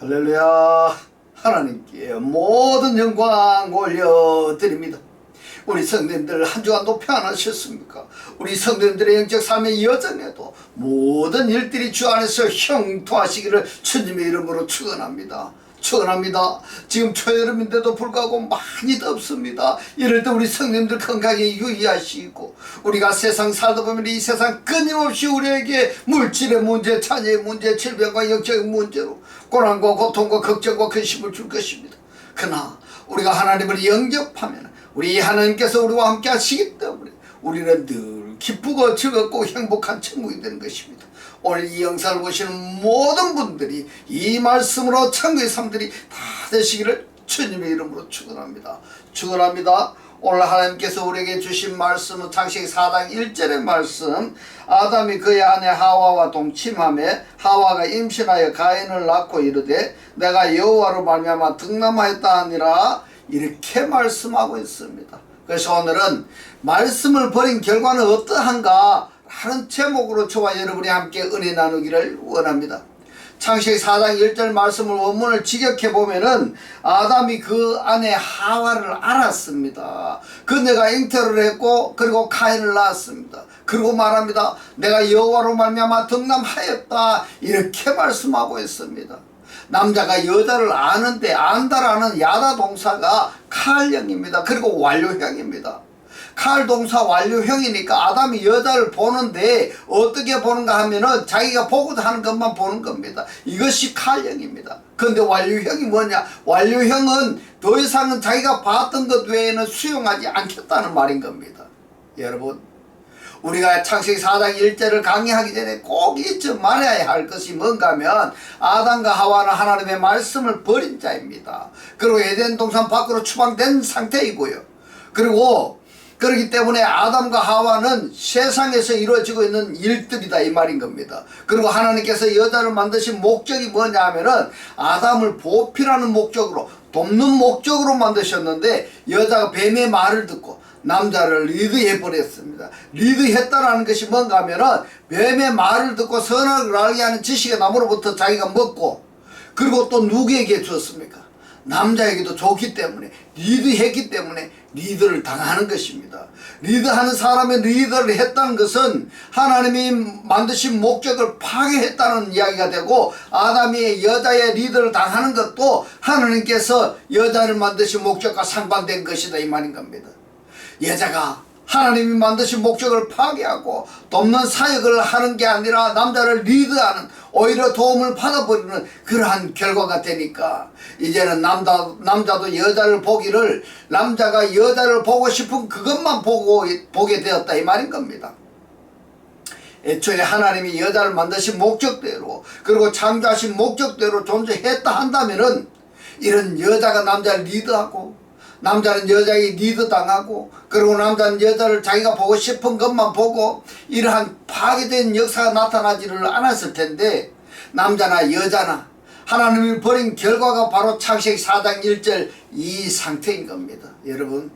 할렐루야. 하나님께 모든 영광 올려드립니다. 우리 성도님들 한 주간도 평안하셨습니까? 우리 성도님들의 영적 삶의 여정에도 모든 일들이 주 안에서 형통하시기를 주님의 이름으로 축원합니다. 축원합니다. 지금 초여름인데도 불구하고 많이 덥습니다. 이럴 때 우리 성도님들 건강에 유의하시고, 우리가 세상 살다 보면 이 세상 끊임없이 우리에게 물질의 문제, 자녀의 문제, 질병과 영적인 문제로 고난과 고통과 걱정과 근심을 줄 것입니다. 그러나 우리가 하나님을 영접하면 우리 하나님께서 우리와 함께 하시기 때문에 우리는 늘 기쁘고 즐겁고 행복한 천국이 되는 것입니다. 오늘 이 영상을 보시는 모든 분들이 이 말씀으로 천국의 삶들이 다 되시기를 주님의 이름으로 축원합니다. 축원합니다. 오늘 하나님께서 우리에게 주신 말씀은 창세기 4장 1절의 말씀, 아담이 그의 아내 하와와 동침하매 하와가 임신하여 가인을 낳고 이르되 내가 여호와로 말미암아 득남하였다 하니라, 이렇게 말씀하고 있습니다. 그래서 오늘은 말씀을 버린 결과는 어떠한가 하는 제목으로 저와 여러분이 함께 은혜 나누기를 원합니다. 창세기 4장 1절 말씀을 원문을 직역해 보면은 아담이 그 아내 하와를 알았습니다. 그녀가 잉태를 했고 그리고 가인을 낳았습니다. 그리고 말합니다. 내가 여호와로 말미암아 득남하였다, 이렇게 말씀하고 있습니다. 남자가 여자를 아는데 안다라는 야다 동사가 칼형입니다. 그리고 완료형입니다. 칼 동사 완료형이니까 아담이 여자를 보는데 어떻게 보는가 하면은 자기가 보고자 하는 것만 보는 겁니다. 이것이 칼형입니다. 그런데 완료형이 뭐냐? 완료형은 더 이상은 자기가 봤던 것 외에는 수용하지 않겠다는 말인 겁니다. 여러분, 우리가 창세기 4장 1절을 강의하기 전에 꼭 잊지 말아야 할 것이 뭔가 하면 아담과 하와는 하나님의 말씀을 버린 자입니다. 그리고 에덴 동산 밖으로 추방된 상태이고요. 그렇기 때문에 아담과 하와는 세상에서 이루어지고 있는 일들이다, 이 말인 겁니다. 그리고 하나님께서 여자를 만드신 목적이 뭐냐 하면은 아담을 보필하는 목적으로, 돕는 목적으로 만드셨는데 여자가 뱀의 말을 듣고 남자를 리드해 버렸습니다. 리드했다라는 것이 뭔가 하면은 뱀의 말을 듣고 선악을 알게 하는 지식의 나무로부터 자기가 먹고, 그리고 또 누구에게 줬습니까? 남자에게도 좋기 때문에, 리드했기 때문에 리드를 당하는 것입니다. 리드하는 사람의 리드를 했다는 것은 하나님이 만드신 목적을 파괴했다는 이야기가 되고, 아담이 여자의 리드를 당하는 것도 하나님께서 여자를 만드신 목적과 상반된 것이다, 이 말인 겁니다. 여자가 하나님이 만드신 목적을 파괴하고 돕는 사역을 하는 게 아니라 남자를 리드하는, 오히려 도움을 받아버리는 그러한 결과가 되니까 이제는 남자도 여자를 보기를, 남자가 여자를 보고 싶은 그것만 보게 되었다, 이 말인 겁니다. 애초에 하나님이 여자를 만드신 목적대로, 그리고 창조하신 목적대로 존재했다 한다면은 이런 여자가 남자를 리드하고 남자는 여자에게 리드 당하고, 그리고 남자는 여자를 자기가 보고 싶은 것만 보고 이러한 파괴된 역사가 나타나지를 않았을 텐데, 남자나 여자나 하나님이 버린 결과가 바로 창세기 4장 1절 이 상태인 겁니다. 여러분,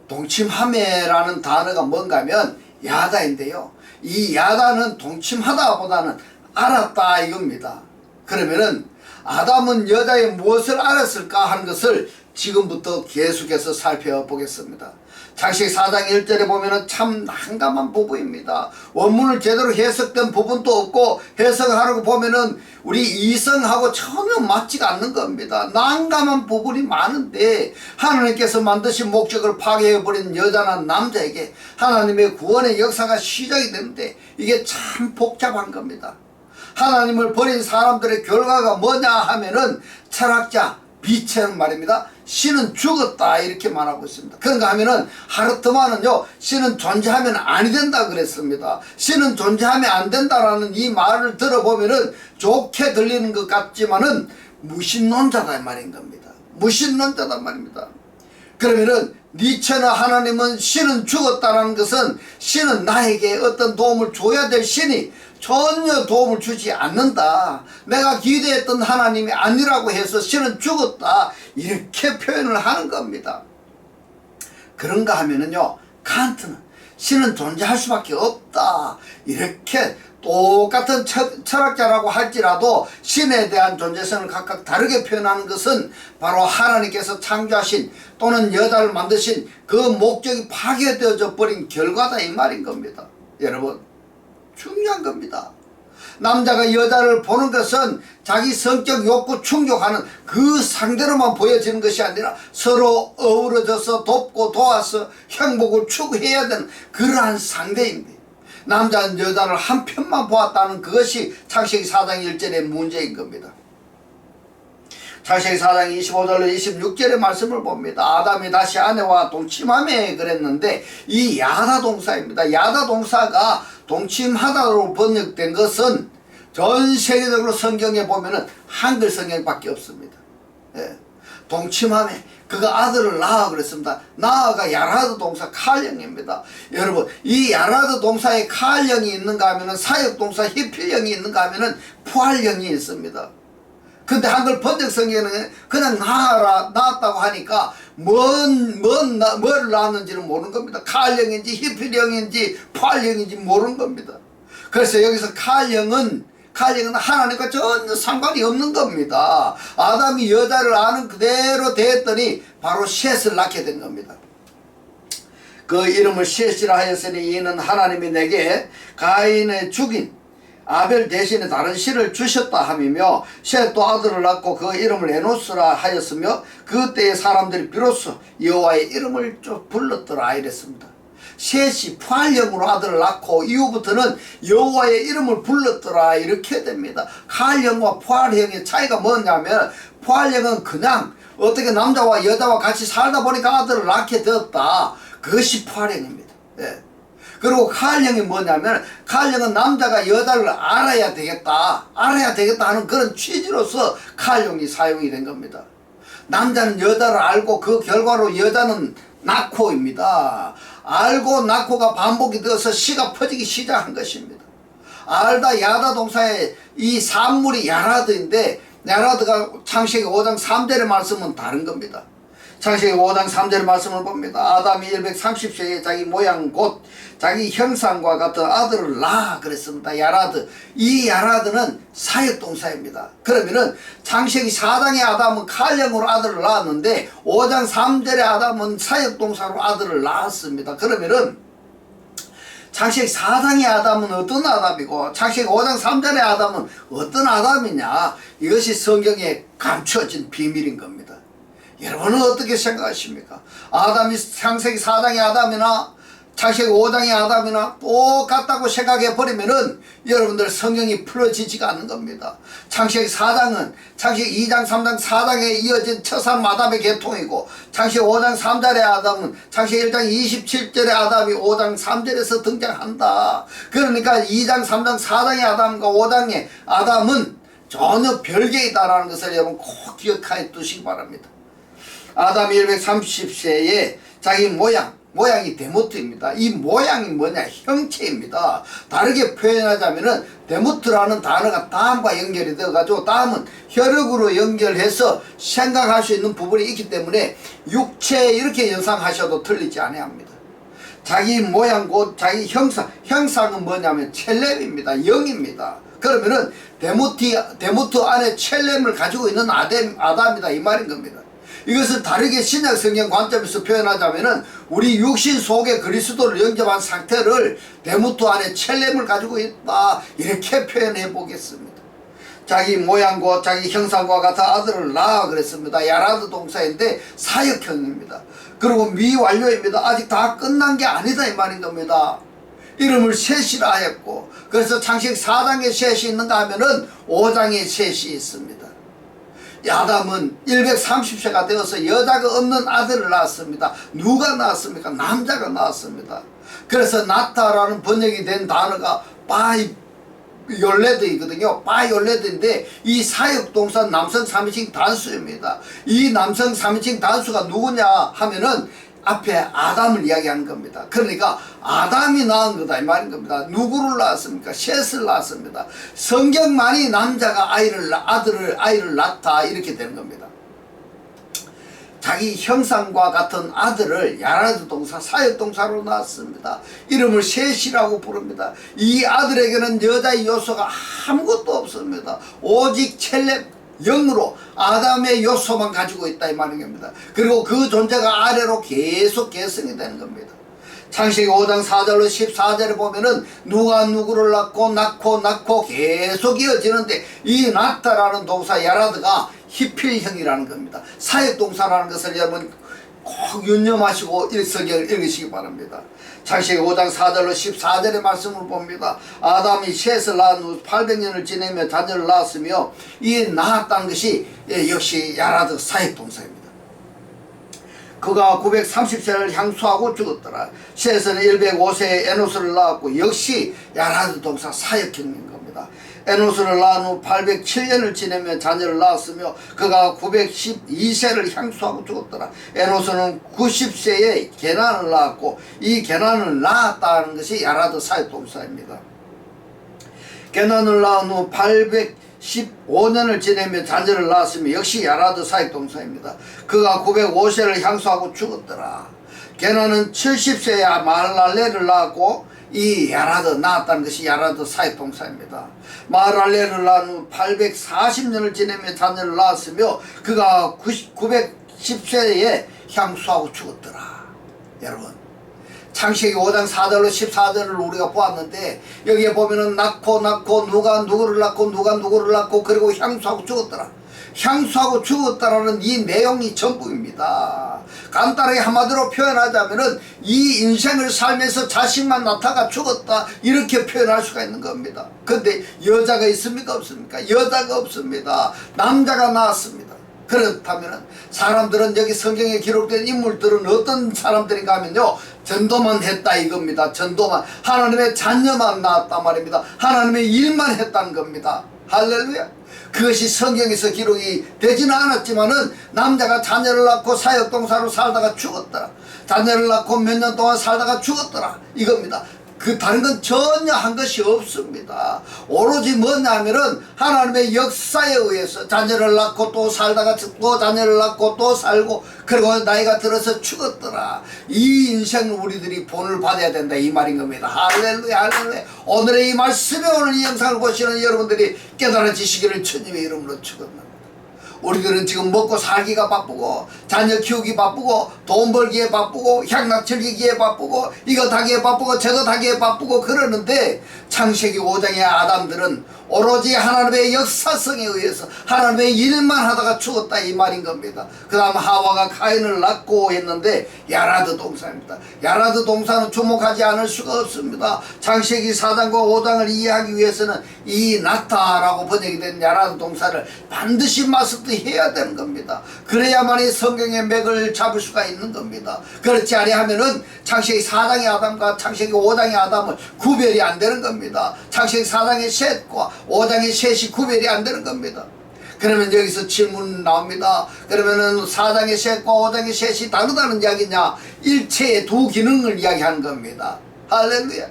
동침하매라는 단어가 뭔가 하면 야다인데요, 이 야다는 동침하다 보다는 알았다 이겁니다. 그러면은 아담은 여자의 무엇을 알았을까 하는 것을 지금부터 계속해서 살펴보겠습니다. 창세기 4장 1절에 보면은 참 난감한 부분입니다. 원문을 제대로 해석된 부분도 없고, 해석하려고 보면은 우리 이성하고 전혀 맞지가 않는 겁니다. 난감한 부분이 많은데, 하나님께서 만드신 목적을 파괴해버린 여자나 남자에게 하나님의 구원의 역사가 시작이 되는데 이게 참 복잡한 겁니다. 하나님을 버린 사람들의 결과가 뭐냐 하면은 철학자 비체는 말입니다, 신은 죽었다, 이렇게 말하고 있습니다. 그런가 하면은 하르트만은요, 신은 존재하면 아니 된다 그랬습니다. 신은 존재하면 안 된다라는 이 말을 들어보면은 좋게 들리는 것 같지만은 무신론자다 말인 겁니다. 무신론자다 말입니다. 그러면은 니체나 하나님은 신은 죽었다라는 것은 신은 나에게 어떤 도움을 줘야 될 신이 전혀 도움을 주지 않는다, 내가 기대했던 하나님이 아니라고 해서 신은 죽었다, 이렇게 표현을 하는 겁니다. 그런가 하면은요, 칸트는 신은 존재할 수밖에 없다, 이렇게 똑같은 철학자라고 할지라도 신에 대한 존재성을 각각 다르게 표현하는 것은 바로 하나님께서 창조하신 또는 여자를 만드신 그 목적이 파괴되어져 버린 결과다 이 말인 겁니다. 여러분, 중요한 겁니다. 남자가 여자를 보는 것은 자기 성적 욕구 충족하는 그 상대로만 보여지는 것이 아니라 서로 어우러져서 돕고 도와서 행복을 추구해야 되는 그러한 상대인데, 남자는 여자를 한편만 보았다는 그것이 창세기 4장 1절의 문제인 겁니다. 창세기 4장 25절로 26절의 말씀을 봅니다. 아담이 다시 아내와 동침하며 그랬는데, 이 야다 동사입니다. 야다 동사가 동침하다로 번역된 것은 전 세계적으로 성경에 보면은 한글 성경밖에 없습니다. 예. 동침하며 그가 아들을 낳아 그랬습니다. 낳아가 야라드 동사 칼령입니다. 여러분, 이 야라드 동사에 칼령이 있는가 하면은 사역동사 히필령이 있는가 하면은 부활령이 있습니다. 근데 한글 번역 성경에는 그냥 낳았다고 하니까 뭘 낳았는지는 모르는 겁니다. 칼령인지 히필령인지 부활령인지 모르는 겁니다. 그래서 여기서 칼령은 하나님과 전혀 상관이 없는 겁니다. 아담이 여자를 아는 그대로 됐더니 바로 셋을 낳게 된 겁니다. 그 이름을 셋이라 하였으니 이는 하나님이 내게 가인의 죽인 아벨 대신에 다른 씨를 주셨다 함이며, 셋도 아들을 낳고 그 이름을 에노스라 하였으며 그때의 사람들이 비로소 여호와의 이름을 불렀더라 이랬습니다. 셋이 부활령으로 아들을 낳고 이후부터는 여호와의 이름을 불렀더라 이렇게 됩니다. 부활령과 부활령의 차이가 뭐냐면, 부활령은 그냥 어떻게 남자와 여자와 같이 살다 보니까 아들을 낳게 되었다, 그것이 부활령입니다. 예. 그리고 부활령이 뭐냐면, 부활령은 남자가 여자를 알아야 되겠다 하는 그런 취지로서 부활령이 사용이 된 겁니다. 남자는 여자를 알고 그 결과로 여자는 낳고입니다. 알고 낳고가 반복이 되어서 씨가 퍼지기 시작한 것입니다. 알다 야다 동사의 이 산물이 야라드인데, 야라드가 창세기 5장 3절의 말씀은 다른 겁니다. 창세기 5장 3절 말씀을 봅니다. 아담이 130세에 자기 모양 곧 자기 형상과 같은 아들을 낳아 그랬습니다. 야라드. 이 야라드는 사역동사입니다. 그러면은 창세기 4장의 아담은 칼령으로 아들을 낳았는데 5장 3절의 아담은 사역동사로 아들을 낳았습니다. 그러면은 창세기 4장의 아담은 어떤 아담이고 창세기 5장 3절의 아담은 어떤 아담이냐, 이것이 성경에 감추어진 비밀인 겁니다. 여러분은 어떻게 생각하십니까? 아담이 창세기 4장의 아담이나 창세기 5장의 아담이나 똑같다고 생각해 버리면은 여러분들 성경이 풀어지지가 않는 겁니다. 창세기 4장은 창세기 2장 3장 4장에 이어진 첫사람 아담의 계통이고, 창세기 5장 3절의 아담은 창세기 1장 27절의 아담이 5장 3절에서 등장한다. 그러니까 2장 3장 4장의 아담과 5장의 아담은 전혀 별개이다라는 것을 여러분 꼭 기억하여 두시기 바랍니다. 아담이 130세에 자기 모양이 데모트입니다. 이 모양이 뭐냐? 형체입니다. 다르게 표현하자면은 데모트라는 단어가 다음과 연결이 되어가지고 다음은 혈육으로 연결해서 생각할 수 있는 부분이 있기 때문에 육체 이렇게 연상하셔도 틀리지 아니합니다. 자기 모양 곧 자기 형상은 뭐냐면 첼렘입니다. 영입니다. 그러면은 데모트 안에 첼렘을 가지고 있는 아담이다 이 말인 겁니다. 이것을 다르게 신약 성경 관점에서 표현하자면은 우리 육신 속에 그리스도를 영접한 상태를 데모트 안에 첼렘을 가지고 있다 이렇게 표현해 보겠습니다. 자기 모양과 자기 형상과 같은 아들을 낳아 그랬습니다. 야라드 동사인데 사역형입니다. 그리고 미완료입니다. 아직 다 끝난 게 아니다 이 말인 겁니다. 이름을 셋이라 하였고, 그래서 창세기 4장에 셋이 있는가 하면은 5장에 셋이 있습니다. 아담은 130세가 되어서 여자가 없는 아들을 낳았습니다. 누가 낳았습니까? 남자가 낳았습니다. 그래서 낳다라는 번역이 된 단어가 바이올레드이거든요. 바이올레드인데 이 사역동사 남성 3인칭 단수입니다. 이 남성 3인칭 단수가 누구냐 하면은 앞에 아담을 이야기하는 겁니다. 그러니까 아담이 낳은 거다 이 말인 겁니다. 누구를 낳았습니까? 셋을 낳았습니다. 성경만이 남자가 아이를 낳다 이렇게 되는 겁니다. 자기 형상과 같은 아들을 야라드 동사 사역동사로 낳았습니다. 이름을 셋이라고 부릅니다. 이 아들에게는 여자의 요소가 아무것도 없습니다. 오직 첼렙 영으로 아담의 요소만 가지고 있다 이 말인 겁니다. 그리고 그 존재가 아래로 계속 계승이 되는 겁니다. 창세기 5장 4절로 14절에 보면은 누가 누구를 낳고 계속 이어지는데, 이 낳다라는 동사 야라드가 히필형이라는 겁니다. 사역동사라는 것을 여러분 꼭 유념하시고 성경을 읽으시기 바랍니다. 창세기 5장 4절로 14절의 말씀을 봅니다. 아담이 셋을 낳은 후 800년을 지내며 자녀를 낳았으며, 이 낳았다는 것이 역시 야라드 사역동사입니다. 그가 930세를 향수하고 죽었더라. 셋은 105세에 에노스를 낳았고, 역시 야라드 동사 사역형인 겁니다. 에노스를 낳은 후 807년을 지내며 자녀를 낳았으며, 그가 912세를 향수하고 죽었더라. 에노스는 90세에 게난을 낳았고, 이 게난을 낳았다는 것이 야라드 사역동사입니다. 게난을 낳은 후 815년을 지내며 자녀를 낳았으며, 역시 야라드 사역동사입니다. 그가 905세를 향수하고 죽었더라. 게난은 70세에 마할랄레를 낳았고, 이 야라드 낳았다는 것이 야라드 사역동사입니다. 마할랄레를 낳은 후 840년을 지내며 자녀를 낳았으며, 그가 910세에 향수하고 죽었더라. 여러분, 창세기 5장 4절로 14절을 우리가 보았는데, 여기에 보면은 낳고 누가 누구를 낳고 그리고 향수하고 죽었더라. 향수하고 죽었다라는 이 내용이 전부입니다. 간단하게 한마디로 표현하자면은 이 인생을 살면서 자식만 낳다가 죽었다, 이렇게 표현할 수가 있는 겁니다. 근데 여자가 있습니까 없습니까? 여자가 없습니다. 남자가 낳았습니다. 그렇다면 사람들은, 여기 성경에 기록된 인물들은 어떤 사람들인가 하면요, 전도만 했다 이겁니다. 전도만, 하나님의 자녀만 낳았단 말입니다. 하나님의 일만 했다는 겁니다. 할렐루야. 그것이 성경에서 기록이 되지는 않았지만은, 남자가 자녀를 낳고 사역동사로 살다가 죽었더라. 자녀를 낳고 몇 년 동안 살다가 죽었더라 이겁니다. 그 다른 건 전혀 한 것이 없습니다. 오로지 뭐냐 하면은 하나님의 역사에 의해서 자녀를 낳고 또 살다가 죽고, 자녀를 낳고 또 살고, 그리고 나이가 들어서 죽었더라. 이 인생을 우리들이 본을 받아야 된다 이 말인 겁니다. 할렐루야 할렐루야. 오늘의 이 말씀에, 오늘 이 영상을 보시는 여러분들이 깨달아지시기를 주님의 이름으로 축원합니다. 우리들은 지금 먹고 살기가 바쁘고, 자녀 키우기 바쁘고, 돈 벌기에 바쁘고, 향락 즐기기에 바쁘고, 이거 하기에 바쁘고 저거 하기에 바쁘고 그러는데, 창세기 5장의 아담들은 오로지 하나님의 역사성에 의해서 하나님의 일만 하다가 죽었다 이 말인 겁니다. 그 다음 하와가 카인을 낳고 했는데, 야라드 동사입니다. 야라드 동사는 주목하지 않을 수가 없습니다. 창세기 4장과 5장을 이해하기 위해서는 이 낳다라고 번역이 된 야라드 동사를 반드시 마스터해야 되는 겁니다. 그래야만이 성경의 맥을 잡을 수가 있는 겁니다. 그렇지 아니하면은 창세기 4장의 아담과 창세기 5장의 아담은 구별이 안 되는 겁니다. 창세기 4장의 셋과 5장의 셋이 구별이 안 되는 겁니다. 그러면 여기서 질문 나옵니다. 그러면은 4장의 셋과 5장의 셋이 다르다는 이야기냐? 일체의 두 기능을 이야기하는 겁니다. 할렐루야.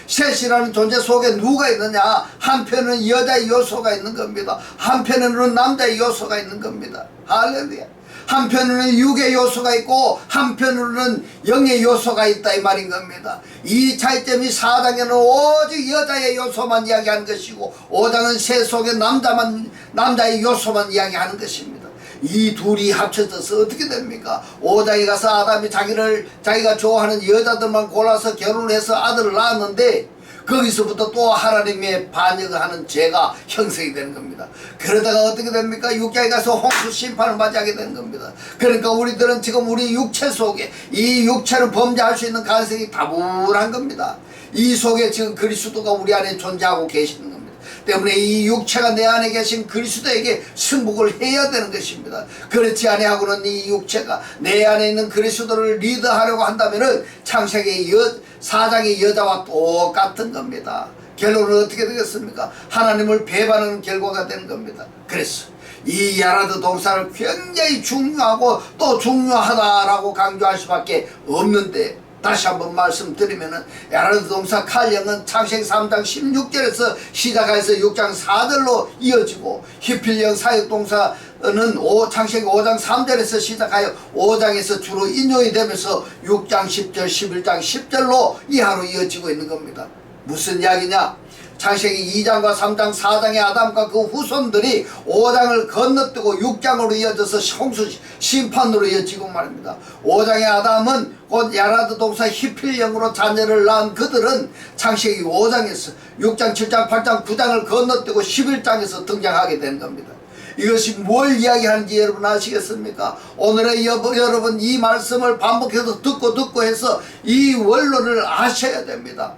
셋이라는 존재 속에 누가 있느냐? 한편은 여자의 요소가 있는 겁니다. 한편으로는 남자의 요소가 있는 겁니다. 할렐루야. 한편으로는 육의 요소가 있고, 한편으로는 영의 요소가 있다 이 말인 겁니다. 이 차이점이 4장에는 오직 여자의 요소만 이야기하는 것이고, 5장은 셋 속에 남자의 요소만 이야기하는 것입니다. 이 둘이 합쳐져서 어떻게 됩니까? 5장에 가서 아담이 자기가 좋아하는 여자들만 골라서 결혼을 해서 아들을 낳았는데, 거기서부터 또 하나님의 반역을 하는 죄가 형성이 되는 겁니다. 그러다가 어떻게 됩니까? 6장에 가서 홍수 심판을 맞이하게 되는 겁니다. 그러니까 우리들은 지금 우리 육체 속에, 이 육체는 범죄할 수 있는 가능성이 다분한 겁니다. 이 속에 지금 그리스도가 우리 안에 존재하고 계시는 겁니다. 때문에 이 육체가 내 안에 계신 그리스도에게 승복을 해야 되는 것입니다. 그렇지 아니하고는 이 육체가 내 안에 있는 그리스도를 리드하려고 한다면은 창세기 4장의 여자와 똑같은 겁니다. 결론은 어떻게 되겠습니까? 하나님을 배반하는 결과가 되는 겁니다. 그래서 이 야라드 동사를 굉장히 중요하고 또 중요하다라고 강조할 수밖에 없는데, 다시 한번 말씀드리면은 야라드 동사 칼령은 창세기 3장 16절에서 시작해서 6장 4절로 이어지고 히필령 사역동사는 창세기 5장 3절에서 시작하여 5장에서 주로 인용이 되면서 6장 10절 11장 10절로 이하로 이어지고 있는 겁니다. 무슨 이야기냐? 창세기 2장과 3장 4장의 아담과 그 후손들이 5장을 건너뛰고 6장으로 이어져서 홍수 심판으로 이어지고 말입니다. 5장의 아담은 곧 야라드 동사 히필령으로 자녀를 낳은 그들은 창세기 5장에서 6장 7장 8장 9장을 건너뛰고 11장에서 등장하게 된 겁니다. 이것이 뭘 이야기하는지 여러분 아시겠습니까? 오늘의 여러분 이 말씀을 반복해서 듣고 해서 이 원론을 아셔야 됩니다.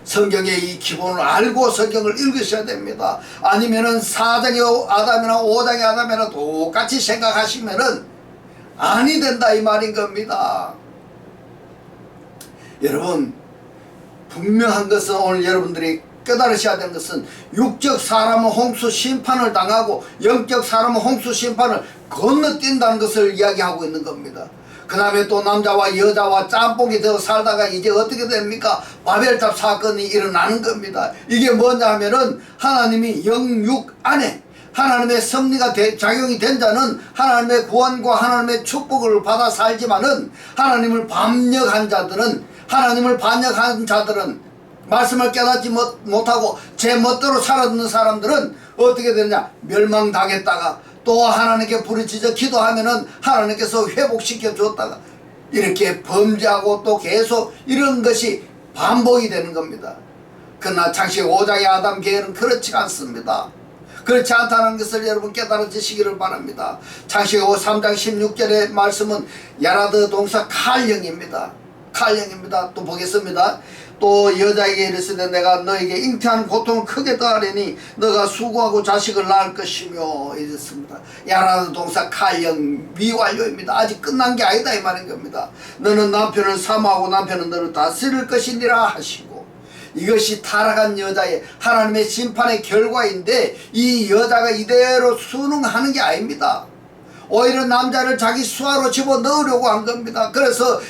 성경의 이 기본을 알고 성경을 읽으셔야 됩니다. 아니면은 4장의 아담이나 5장의 아담이나 똑같이 생각하시면은 아니 된다 이 말인 겁니다. 여러분 분명한 것은 오늘 여러분들이 깨달으셔야 되는 것은 육적 사람은 홍수 심판을 당하고 영적 사람은 홍수 심판을 건너뛴다는 것을 이야기하고 있는 겁니다. 그 다음에 또 남자와 여자와 짬뽕이 되어 살다가 이제 어떻게 됩니까? 바벨탑 사건이 일어나는 겁니다. 이게 뭐냐 하면은 하나님이 영육 안에 하나님의 섭리가 작용이 된 자는 하나님의 구원과 하나님의 축복을 받아 살지만은 하나님을 반역한 자들은 말씀을 깨닫지 못하고 제 멋대로 살아듣는 사람들은 어떻게 되느냐? 멸망당했다가 또 하나님께 부르짖어 기도하면은 하나님께서 회복시켜 줬다가 이렇게 범죄하고 또 계속 이런 것이 반복이 되는 겁니다. 그러나 창세기 5장의 아담 계열은 그렇지 않습니다. 그렇지 않다는 것을 여러분 깨달아지시기를 바랍니다. 창세기 3장 16절의 말씀은 야라드 동사 칼령입니다. 또 보겠습니다. 또 여자에게 이르시되 내가 너에게 잉태하는 고통을 크게 더하리니 너가 수고하고 자식을 낳을 것이며 이랬습니다. 야라드 동사 칼령 미완료입니다. 아직 끝난 게 아니다 이 말인 겁니다. 너는 남편을 사모하고 남편은 너를 다스릴 것이니라 하시고, 이것이 타락한 여자의 하나님의 심판의 결과인데 이 여자가 이대로 순응하는 게 아닙니다. 오히려 남자를 자기 수하로 집어넣으려고 한 겁니다. 그래서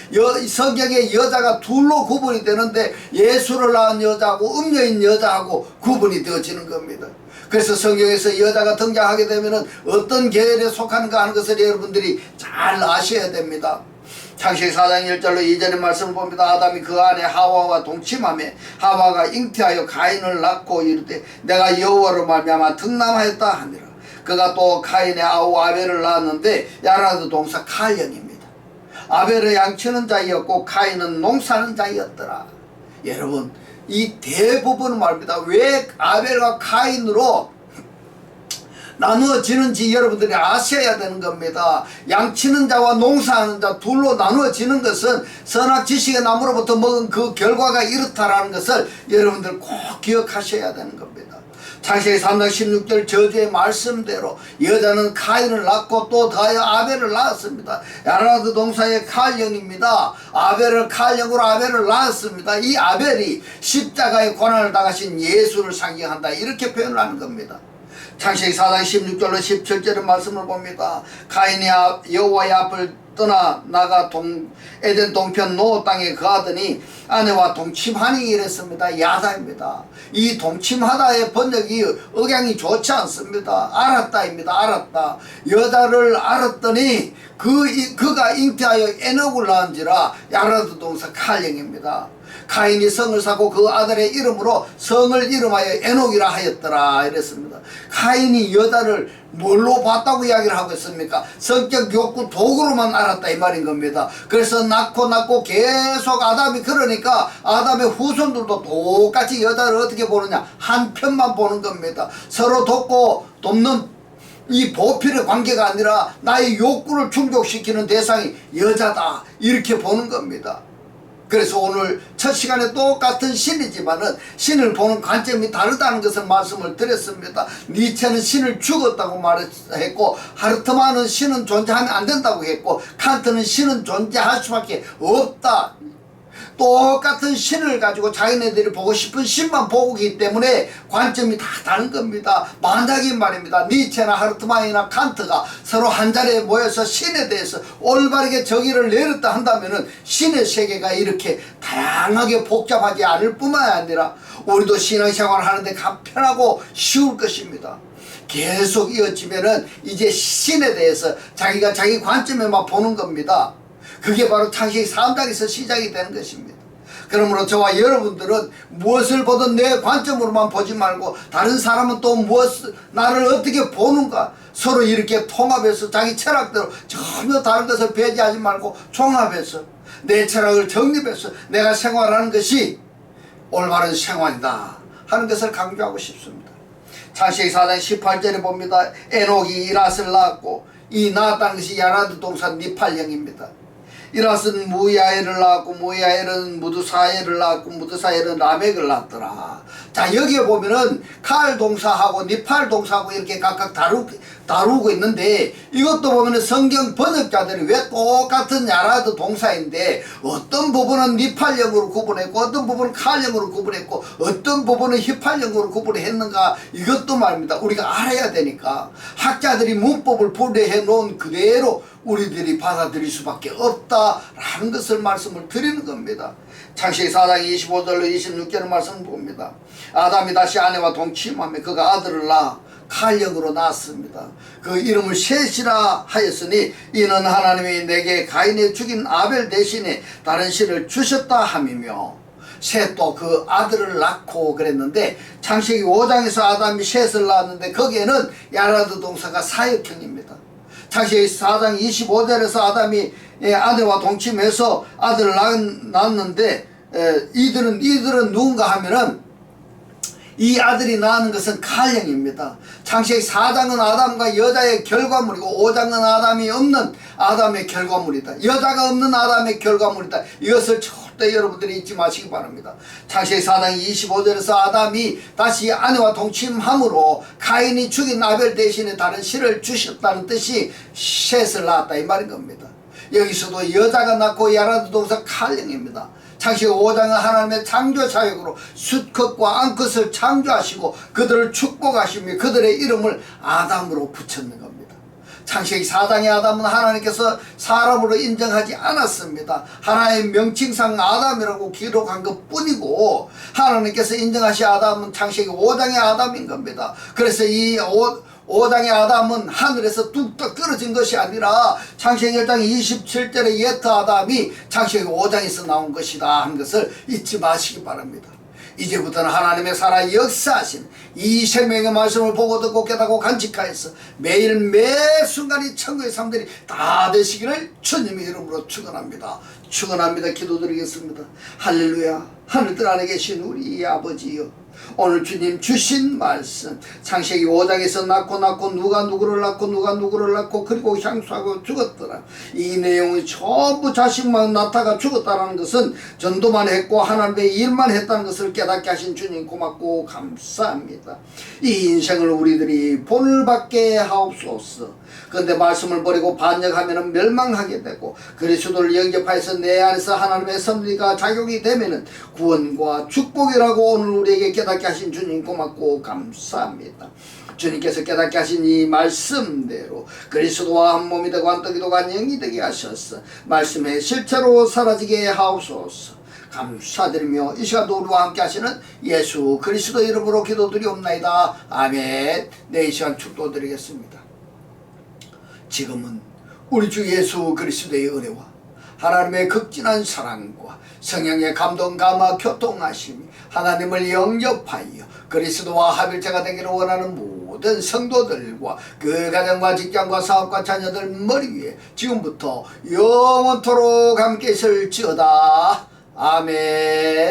성경의 여자가 둘로 구분이 되는데 예수를 낳은 여자하고 음녀인 여자하고 구분이 되어지는 겁니다. 그래서 성경에서 여자가 등장하게 되면 어떤 계열에 속하는가 하는 것을 여러분들이 잘 아셔야 됩니다. 창세기 4장 1절로 2절의 말씀을 봅니다. 아담이 그 안에 하와와 동침하며 하와가 잉태하여 가인을 낳고 이르되 내가 여호와로 말미암아 등남하였다 하니라. 그가 또 가인의 아우 아벨을 낳았는데 야라드 동사 칼령입니다. 아벨은 양치는 자이었고 가인은 농사는 자이었더라. 여러분 이 대부분 말입니다. 왜 아벨과 가인으로 나누어지는지 여러분들이 아셔야 되는 겁니다. 양치는 자와 농사하는 자 둘로 나누어지는 것은 선악지식의 나무로부터 먹은 그 결과가 이렇다라는 것을 여러분들 꼭 기억하셔야 되는 겁니다. 창세기 3장 16절 저주의 말씀대로 여자는 가인을 낳고 또 더하여 아벨을 낳았습니다. 야라드 동사의 칼령입니다. 아벨을 칼령으로 아벨을 낳았습니다. 이 아벨이 십자가의 고난을 당하신 예수를 상징한다 이렇게 표현을 하는 겁니다. 창세기 4장 16절로 17절의 말씀을 봅니다. 가인이 여호와의 앞을 떠나 나가 에덴 동편 노 땅에 거하더니 아내와 동침하니 이랬습니다. 야다입니다. 이 동침하다의 번역이 억양이 좋지 않습니다. 알았다입니다. 알았다. 여자를 알았더니 그가 잉태하여 에녹을 낳은지라. 야라드 동사 칼령입니다. 가인이 성을 사고 그 아들의 이름으로 성을 이름하여 에녹이라 하였더라 이랬습니다. 가인이 여자를 뭘로 봤다고 이야기를 하고 있습니까? 성격 욕구 도구로만 알았다 이 말인 겁니다. 그래서 낳고 계속 아담이, 그러니까 아담의 후손들도 똑같이 여자를 어떻게 보느냐, 한 편만 보는 겁니다. 서로 돕는 이 보필의 관계가 아니라 나의 욕구를 충족시키는 대상이 여자다 이렇게 보는 겁니다. 그래서 오늘 첫 시간에 똑같은 신이지만은 신을 보는 관점이 다르다는 것을 말씀을 드렸습니다. 니체는 신을 죽었다고 말했고, 하르트만은 신은 존재하면 안 된다고 했고, 칸트는 신은 존재할 수밖에 없다. 똑같은 신을 가지고 자기네들이 보고 싶은 신만 보기 때문에 관점이 다 다른 겁니다. 만약에 말입니다, 니체나 하르트만이나 칸트가 서로 한 자리에 모여서 신에 대해서 올바르게 정의를 내렸다 한다면은 신의 세계가 이렇게 다양하게 복잡하지 않을 뿐만 아니라 우리도 신앙생활을 하는데 간편하고 쉬울 것입니다. 계속 이어지면은 이제 신에 대해서 자기가 자기 관점에만 보는 겁니다. 그게 바로 창세기 3장에서 시작이 되는 것입니다. 그러므로 저와 여러분들은 무엇을 보든 내 관점으로만 보지 말고 다른 사람은 또 나를 어떻게 보는가 서로 이렇게 통합해서 자기 철학대로 전혀 다른 것을 배제하지 말고 종합해서 내 철학을 정립해서 내가 생활하는 것이 올바른 생활이다 하는 것을 강조하고 싶습니다. 창세기 4장 18절에 봅니다. 에녹이 이랏을 낳았고 이 낳았다는 것이 야라드 동산 니팔령입니다. 이랏은 무야엘을 낳았고 무야엘은 무드사엘을 낳았고 무드사엘은 라멕을 낳았더라. 자, 여기에 보면은 칼 동사하고 니팔 동사하고 이렇게 각각 다루고 있는데 이것도 보면은 성경 번역자들이 왜 똑같은 야라드 동사인데 어떤 부분은 니팔령으로 구분했고 어떤 부분은 칼령으로 구분했고 어떤 부분은 히팔령으로 구분했는가 이것도 말입니다. 우리가 알아야 되니까 학자들이 문법을 분류해 놓은 그대로 우리들이 받아들일 수밖에 없다라는 것을 말씀을 드리는 겁니다. 창세기 4장 25절로 26절의 말씀을 봅니다. 아담이 다시 아내와 동침하며 그가 아들을 낳아 칼령으로 낳았습니다. 그 이름을 셋이라 하였으니 이는 하나님이 내게 가인이 죽인 아벨 대신에 다른 신을 주셨다 함이며 셋도 그 아들을 낳고 그랬는데 창세기 5장에서 아담이 셋을 낳았는데 거기에는 야라드 동사가 사역형입니다. 창세기 4장 25절에서 아담이 아내와 동침해서 아들을 낳았는데 이들은 누군가 하면은 이 아들이 낳는 것은 칼령입니다. 창세기 4장은 아담과 여자의 결과물이고 5장은 아담이 없는 아담의 결과물이다. 여자가 없는 아담의 결과물이다. 이것을 절대 여러분들이 잊지 마시기 바랍니다. 창세기 4장 25절에서 아담이 다시 아내와 동침함으로 가인이 죽인 아벨 대신에 다른 씨를 주셨다는 뜻이 셋을 낳았다 이 말인 겁니다. 여기서도 여자가 낳고 야라드 동사 칼령입니다. 창세기 5장은 하나님의 창조 사역으로 수컷과 암컷을 창조하시고 그들을 축복하시며 그들의 이름을 아담으로 붙였는 겁니다. 창세기 4장의 아담은 하나님께서 사람으로 인정하지 않았습니다. 하나의 명칭상 아담이라고 기록한 것 뿐이고 하나님께서 인정하신 아담은 창세기 5장의 아담인 겁니다. 그래서 이 5장의 아담은 하늘에서 뚝딱 떨어진 것이 아니라 창세기 1장 27절의 예트 아담이 창세기 5장에서 나온 것이다 하는 것을 잊지 마시기 바랍니다. 이제부터는 하나님의 살아 역사하신 이 생명의 말씀을 보고 듣고 깨닫고 간직하여서 매일 매 순간이 천국의 삶들이 다 되시기를 주님의 이름으로 축원합니다. 축원합니다. 기도드리겠습니다. 할렐루야. 하늘들 안에 계신 우리 아버지여, 오늘 주님 주신 말씀 창세기 5장에서 낳고 누가 누구를 낳고 그리고 향수하고 죽었더라. 이 내용이 전부 자신만 낳다가 죽었다는 것은 전도만 했고 하나님의 일만 했다는 것을 깨닫게 하신 주님 고맙고 감사합니다. 이 인생을 우리들이 본을 받게 하옵소서. 그런데 말씀을 버리고 반역하면 멸망하게 되고 그리스도를 영접하여서 내 안에서 하나님의 섭리가 작용이 되면은 구원과 축복이라고 오늘 우리에게 깨닫게 하신 주님 고맙고 감사합니다. 주님께서 깨닫게 하신 이 말씀대로 그리스도와 한 몸이 되고 한 떡이 되고 한 영이 되게 하셔서 말씀의 실체로 사라지게 하옵소서. 감사드리며 이 시간도 우리와 함께 하시는 예수 그리스도 이름으로 기도드리옵나이다. 아멘. 네, 이 시간 축도드리겠습니다. 지금은 우리 주 예수 그리스도의 은혜와 하나님의 극진한 사랑과 성령의 감동 감화 교통하심이 하나님을 영접하여 그리스도와 합일체가 되기를 원하는 모든 성도들과 그 가정과 직장과 사업과 자녀들 머리 위에 지금부터 영원토록 함께 있을지어다. 아멘.